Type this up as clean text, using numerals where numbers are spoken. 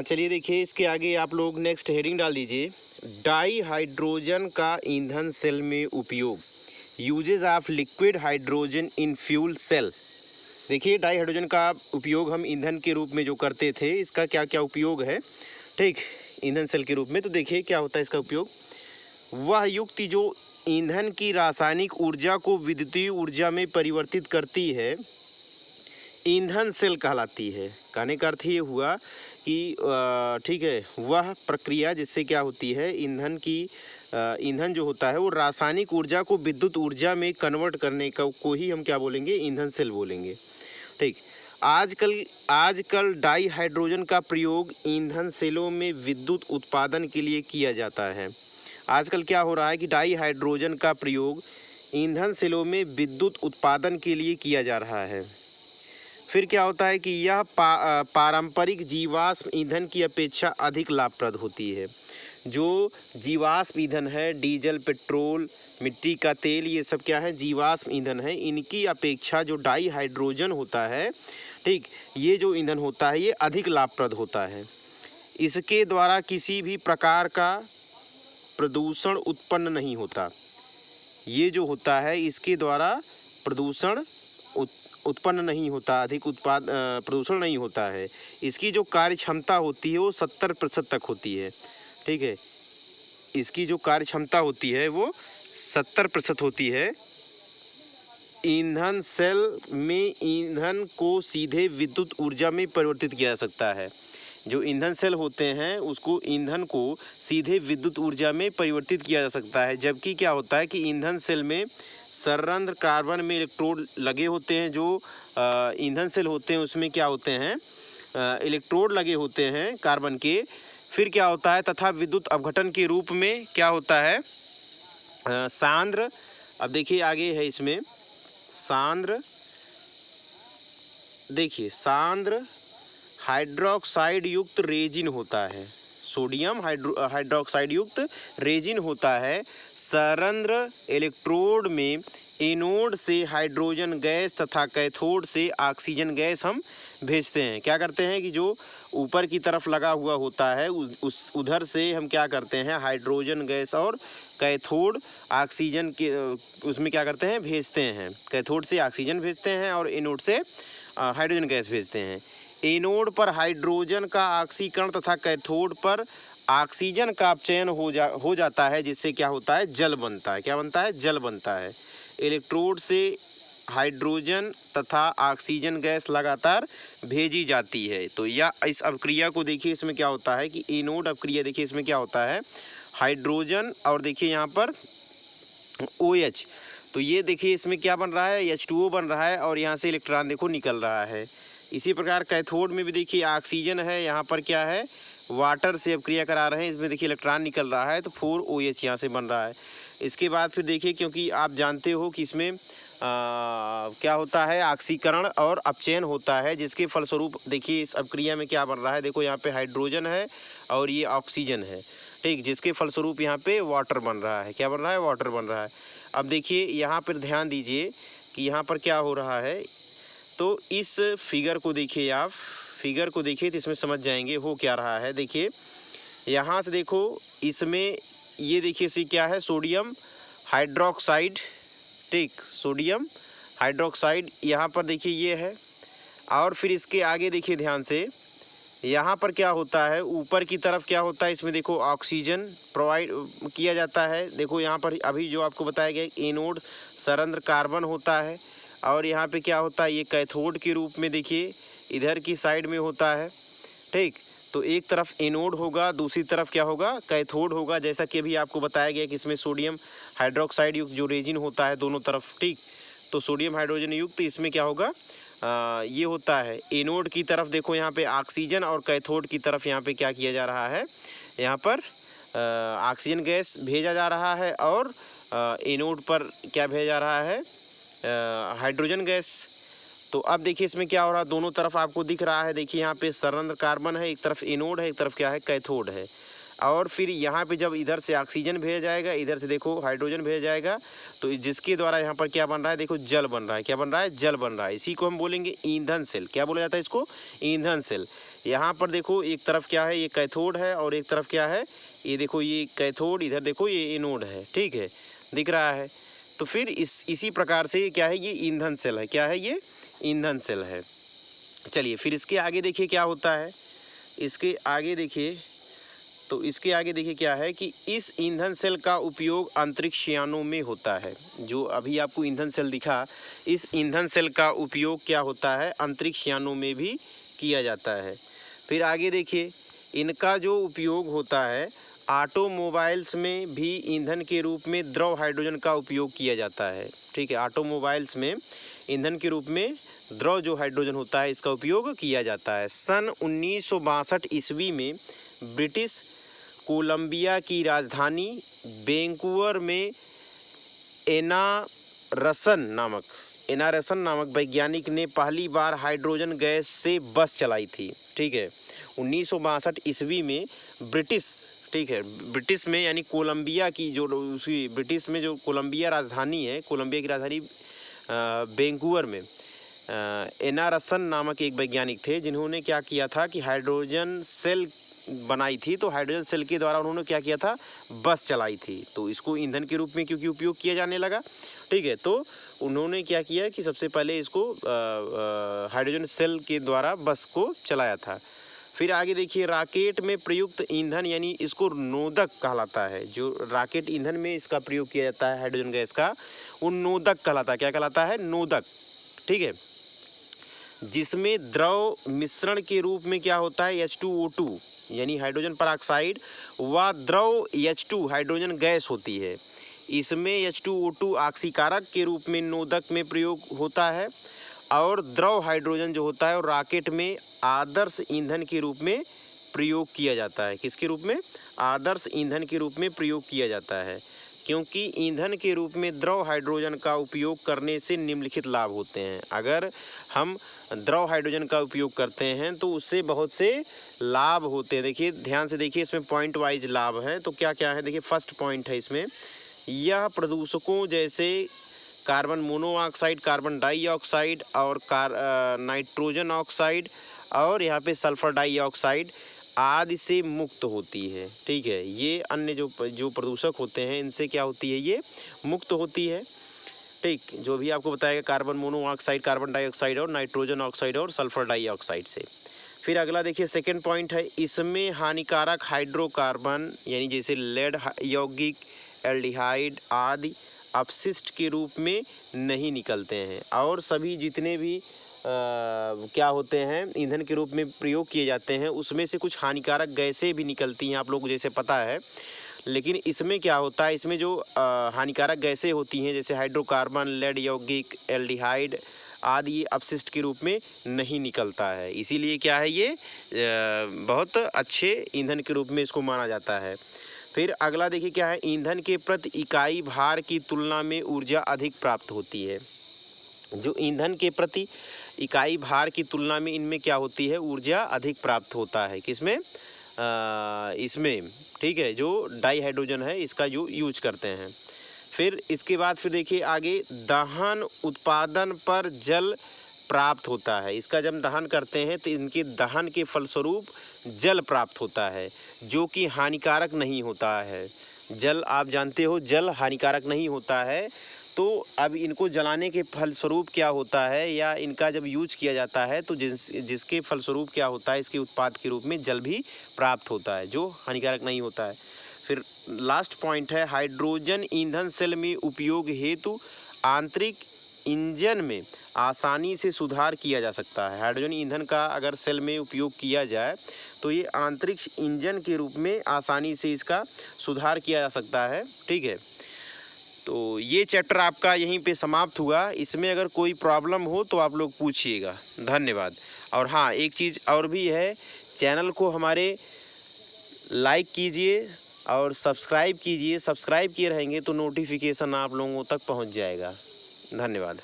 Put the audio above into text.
चलिए देखिए इसके आगे आप लोग नेक्स्ट हेडिंग डाल दीजिए, डाई हाइड्रोजन का ईंधन सेल में उपयोग, usages of liquid hydrogen in fuel cell. देखिए डाई हाइड्रोजन का उपयोग हम ईंधन के रूप में जो करते थे, इसका क्या क्या उपयोग है, ठीक, ईंधन सेल के रूप में। तो देखिए क्या होता है इसका उपयोग, वह युक्ति जो ईंधन की रासायनिक ऊर्जा को विद्युतीय ऊर्जा में परिवर्तित करती है, ईंधन सेल कहलाती है। कहने का अर्थ ये हुआ कि ठीक है, वह प्रक्रिया जिससे क्या होती है, ईंधन जो होता है वो रासायनिक ऊर्जा को विद्युत ऊर्जा में कन्वर्ट करने को ही हम क्या बोलेंगे, ईंधन सेल बोलेंगे। ठीक, आजकल डाई हाइड्रोजन का प्रयोग ईंधन सेलों में विद्युत उत्पादन के लिए किया जाता है। आजकल क्या हो रहा है कि डाई हाइड्रोजन का प्रयोग ईंधन सेलों में विद्युत उत्पादन के लिए किया जा रहा है। फिर क्या होता है कि यह पारंपरिक जीवाश्म ईंधन की अपेक्षा अधिक लाभप्रद होती है। जो जीवाश्म ईंधन है, डीजल, पेट्रोल, मिट्टी का तेल, ये सब क्या है, जीवाश्म ईंधन है। इनकी अपेक्षा जो डाई हाइड्रोजन होता है, ठीक, ये जो ईंधन होता है ये अधिक लाभप्रद होता है। इसके द्वारा किसी भी प्रकार का प्रदूषण उत्पन्न नहीं होता। ये जो होता है इसके द्वारा प्रदूषण उत्पन्न नहीं होता, अधिक प्रदूषण नहीं होता है। इसकी जो कार्य क्षमता होती है वो 70% तक होती है। ठीक है, इसकी जो कार्य क्षमता होती है वो 70% होती है। ईंधन सेल में ईंधन को सीधे विद्युत ऊर्जा में परिवर्तित किया जा सकता है। जो ईंधन सेल होते हैं उसको ईंधन को सीधे विद्युत ऊर्जा में परिवर्तित किया जा सकता है। जबकि क्या होता है कि ईंधन सेल में संरंध्र कार्बन में इलेक्ट्रोड लगे होते हैं। जो ईंधन सेल होते हैं उसमें क्या होते हैं, इलेक्ट्रोड लगे होते हैं कार्बन के। फिर क्या होता है, तथा विद्युत अपघटन के रूप में क्या होता है, सांद्र, अब देखिए आगे है इसमें सांद्र, देखिए सांद्र हाइड्रोक्साइड युक्त रेजिन होता है। सोडियम हाइड्रोक्साइड युक्त रेजिन होता है। संरंध्र इलेक्ट्रोड में एनोड से हाइड्रोजन गैस तथा कैथोड से ऑक्सीजन गैस हम भेजते हैं। क्या करते हैं कि जो ऊपर की तरफ लगा हुआ होता है उस उधर से हम क्या करते हैं, हाइड्रोजन गैस और कैथोड ऑक्सीजन के उसमें क्या करते हैं, भेजते हैं। कैथोड से ऑक्सीजन भेजते हैं और एनोड से हाइड्रोजन गैस भेजते हैं। एनोड पर हाइड्रोजन का ऑक्सीकरण तथा कैथोड पर ऑक्सीजन का अपचयन हो जाता है, जिससे क्या होता है, जल बनता है। क्या बनता है, जल बनता है। इलेक्ट्रोड से हाइड्रोजन तथा ऑक्सीजन गैस लगातार भेजी जाती है। तो या इस अभिक्रिया को देखिए, इसमें क्या होता है कि एनोड अभिक्रिया, देखिए इसमें क्या होता है, हाइड्रोजन और देखिए यहाँ पर OH। तो ये देखिए इसमें क्या बन रहा है, H2O बन रहा है और यहाँ से इलेक्ट्रॉन देखो निकल रहा है। इसी प्रकार कैथोड में भी देखिए ऑक्सीजन है, यहाँ पर क्या है, वाटर से अभिक्रिया करा रहे हैं, इसमें देखिए इलेक्ट्रॉन निकल रहा है, तो 4OH यहाँ से बन रहा है। इसके बाद फिर देखिए, क्योंकि आप जानते हो कि इसमें क्या होता है, ऑक्सीकरण और अपचयन होता है, जिसके फलस्वरूप देखिए इस अभिक्रिया में क्या बन रहा है, देखो यहाँ पे हाइड्रोजन है और ये ऑक्सीजन है, ठीक, जिसके फलस्वरूप यहाँ पे वाटर बन रहा है। क्या बन रहा है, वाटर बन रहा है। अब देखिए यहाँ पर ध्यान दीजिए कि यहाँ पर क्या हो रहा है। तो इस फिगर को देखिए, आप फिगर को देखिए तो इसमें समझ जाएंगे हो क्या रहा है। देखिए यहाँ से देखो, इसमें ये देखिए इसी क्या है, सोडियम हाइड्रोक्साइड, ठीक, सोडियम हाइड्रोक्साइड यहाँ पर देखिए ये है। और फिर इसके आगे देखिए ध्यान से, यहाँ पर क्या होता है, ऊपर की तरफ क्या होता है, इसमें देखो ऑक्सीजन प्रोवाइड किया जाता है। देखो यहाँ पर अभी जो आपको बताया गया, एनोड संरंध्र कार्बन होता है और यहाँ पे क्या होता है, ये कैथोड के रूप में देखिए इधर की साइड में होता है, ठीक। तो एक तरफ एनोड होगा, दूसरी तरफ क्या होगा, कैथोड होगा। जैसा कि अभी आपको बताया गया कि इसमें सोडियम हाइड्रोक्साइड युक्त जो रेजिन होता है दोनों तरफ, ठीक। तो सोडियम हाइड्रोजन युक्त इसमें क्या होगा, ये होता है एनोड की तरफ देखो यहाँ पे ऑक्सीजन और कैथोड की तरफ यहाँ पे क्या किया जा रहा है, यहाँ पर ऑक्सीजन गैस भेजा जा रहा है और एनोड पर क्या भेजा जा रहा है, हाइड्रोजन गैस। तो अब देखिए इसमें क्या हो रहा है, दोनों तरफ आपको दिख रहा है, देखिए यहाँ पे संरंध्र कार्बन है, एक तरफ एनोड है, एक तरफ क्या है, कैथोड है। और फिर यहाँ पे जब इधर से ऑक्सीजन भेजा जाएगा, इधर से देखो हाइड्रोजन भेजा जाएगा, तो जिसके द्वारा यहाँ पर क्या बन रहा है, देखो जल बन रहा है। क्या बन रहा है? जल बन रहा है। इसी को हम बोलेंगे ईंधन सेल। क्या बोला जाता है इसको? ईंधन सेल। यहाँ पर देखो एक तरफ क्या है, ये कैथोड है, और एक तरफ क्या है, ये देखो ये कैथोड, इधर देखो ये एनोड है। ठीक है, दिख रहा है। तो फिर इसी प्रकार से ये क्या है, ये ईंधन सेल है। क्या है? ये ईंधन सेल है। चलिए फिर इसके आगे देखिए क्या होता है। इसके आगे देखिए, तो इसके आगे देखिए क्या है कि इस ईंधन सेल का उपयोग अंतरिक्ष यानों में होता है। जो अभी आपको ईंधन सेल दिखा, इस ईंधन सेल का उपयोग क्या होता है, अंतरिक्ष यानों में भी किया जाता है। फिर आगे देखिए, इनका जो उपयोग होता है ऑटोमोबाइल्स में भी ईंधन के रूप में द्रव हाइड्रोजन का उपयोग किया जाता है। ठीक है, ऑटोमोबाइल्स में ईंधन के रूप में द्रव जो हाइड्रोजन होता है इसका उपयोग किया जाता है। सन 1962 ईस्वी में ब्रिटिश कोलंबिया की राजधानी वैंकूवर में एनारसन नामक वैज्ञानिक ने पहली बार हाइड्रोजन गैस से बस चलाई थी। ठीक है, 1962 ईस्वी में ब्रिटिश, ठीक है, ब्रिटिश में यानी कोलंबिया की जो उसी ब्रिटिश में जो कोलंबिया राजधानी है, कोलंबिया की राजधानी वैंकूवर में एनारसन नामक एक वैज्ञानिक थे, जिन्होंने क्या किया था कि हाइड्रोजन सेल बनाई थी। तो हाइड्रोजन सेल के द्वारा उन्होंने क्या किया था, बस चलाई थी। तो इसको ईंधन के रूप में क्योंकि उपयोग किया जाने लगा, ठीक है, तो उन्होंने क्या किया कि सबसे पहले इसको हाइड्रोजन सेल के द्वारा बस को चलाया था। फिर आगे देखिए, रॉकेट में प्रयुक्त ईंधन यानी इसको नोदक कहलाता है। जो रॉकेट ईंधन में इसका प्रयोग किया जाता है हाइड्रोजन गैस का, वो नोदक कहलाता है। क्या कहलाता है? नोदक। ठीक है, जिसमें द्रव मिश्रण के रूप में क्या होता है, H2O2 यानी हाइड्रोजन परऑक्साइड व द्रव H2 हाइड्रोजन गैस होती है। इसमें H2O2 ऑक्सीकारक के रूप में नोदक में प्रयोग होता है, और द्रव हाइड्रोजन जो होता है वो रॉकेट में आदर्श ईंधन के रूप में प्रयोग किया जाता है। किसके रूप में? आदर्श ईंधन के रूप में प्रयोग किया जाता है, क्योंकि ईंधन के रूप में द्रव हाइड्रोजन का उपयोग करने से निम्नलिखित लाभ होते हैं। अगर हम द्रव हाइड्रोजन का उपयोग करते हैं तो उससे बहुत से लाभ होते हैं। देखिए ध्यान से देखिए, इसमें पॉइंट वाइज लाभ है। तो क्या क्या है, देखिए फर्स्ट पॉइंट है इसमें, यह प्रदूषकों जैसे कार्बन मोनोऑक्साइड, कार्बन डाइऑक्साइड और नाइट्रोजन ऑक्साइड और यहाँ पे सल्फर डाइऑक्साइड आदि से मुक्त होती है। ठीक है, ये अन्य जो प्रदूषक होते हैं इनसे क्या होती है, ये मुक्त होती है। ठीक, जो भी आपको बताएगा कार्बन मोनोऑक्साइड, कार्बन डाइऑक्साइड और नाइट्रोजन ऑक्साइड और सल्फर डाइऑक्साइड से। फिर अगला देखिए सेकंड पॉइंट है, इसमें हानिकारक हाइड्रोकार्बन यानी जैसे लेड, यौगिक, एल्डिहाइड आदि अपशिष्ट के रूप में नहीं निकलते हैं, और सभी जितने भी क्या होते हैं ईंधन के रूप में प्रयोग किए जाते हैं उसमें से कुछ हानिकारक गैसें भी निकलती हैं, आप लोगों को जैसे पता है। लेकिन इसमें क्या होता है, इसमें जो हानिकारक गैसें होती हैं जैसे हाइड्रोकार्बन, लेड, यौगिक, एल्डिहाइड आदि अपशिष्ट के रूप में नहीं निकलता है। इसीलिए क्या है, ये बहुत अच्छे ईंधन के रूप में इसको माना जाता है। फिर अगला देखिए क्या है, ईंधन के प्रति इकाई भार की तुलना में ऊर्जा अधिक प्राप्त होती है। जो ईंधन के प्रति इकाई भार की तुलना में इनमें क्या होती है, ऊर्जा अधिक प्राप्त होता है। किसमें? इसमें। ठीक है, जो डाई हाइड्रोजन है इसका जो यूज करते हैं। फिर इसके बाद फिर देखिए आगे, दहन उत्पादन पर जल प्राप्त होता है। इसका जब दहन करते हैं तो इनके दहन के फलस्वरूप जल प्राप्त होता है, जो कि हानिकारक नहीं होता है। जल आप जानते हो, जल हानिकारक नहीं होता है। तो अब इनको जलाने के फलस्वरूप क्या होता है, या इनका जब यूज किया जाता है तो जिसके फलस्वरूप क्या होता है, इसके उत्पाद के रूप में जल भी प्राप्त होता है, जो हानिकारक नहीं होता है। फिर लास्ट पॉइंट है, हाइड्रोजन ईंधन सेल में उपयोग हेतु आंतरिक इंजन में आसानी से सुधार किया जा सकता है। हाइड्रोजन ईंधन का अगर सेल में उपयोग किया जाए तो ये आंतरिक इंजन के रूप में आसानी से इसका सुधार किया जा सकता है। ठीक है, तो ये चैप्टर आपका यहीं पे समाप्त हुआ। इसमें अगर कोई प्रॉब्लम हो तो आप लोग पूछिएगा। धन्यवाद। और हाँ, एक चीज़ और भी है, चैनल को हमारे लाइक कीजिए और सब्सक्राइब कीजिए। सब्सक्राइब किए रहेंगे तो नोटिफिकेशन आप लोगों तक पहुंच जाएगा। धन्यवाद।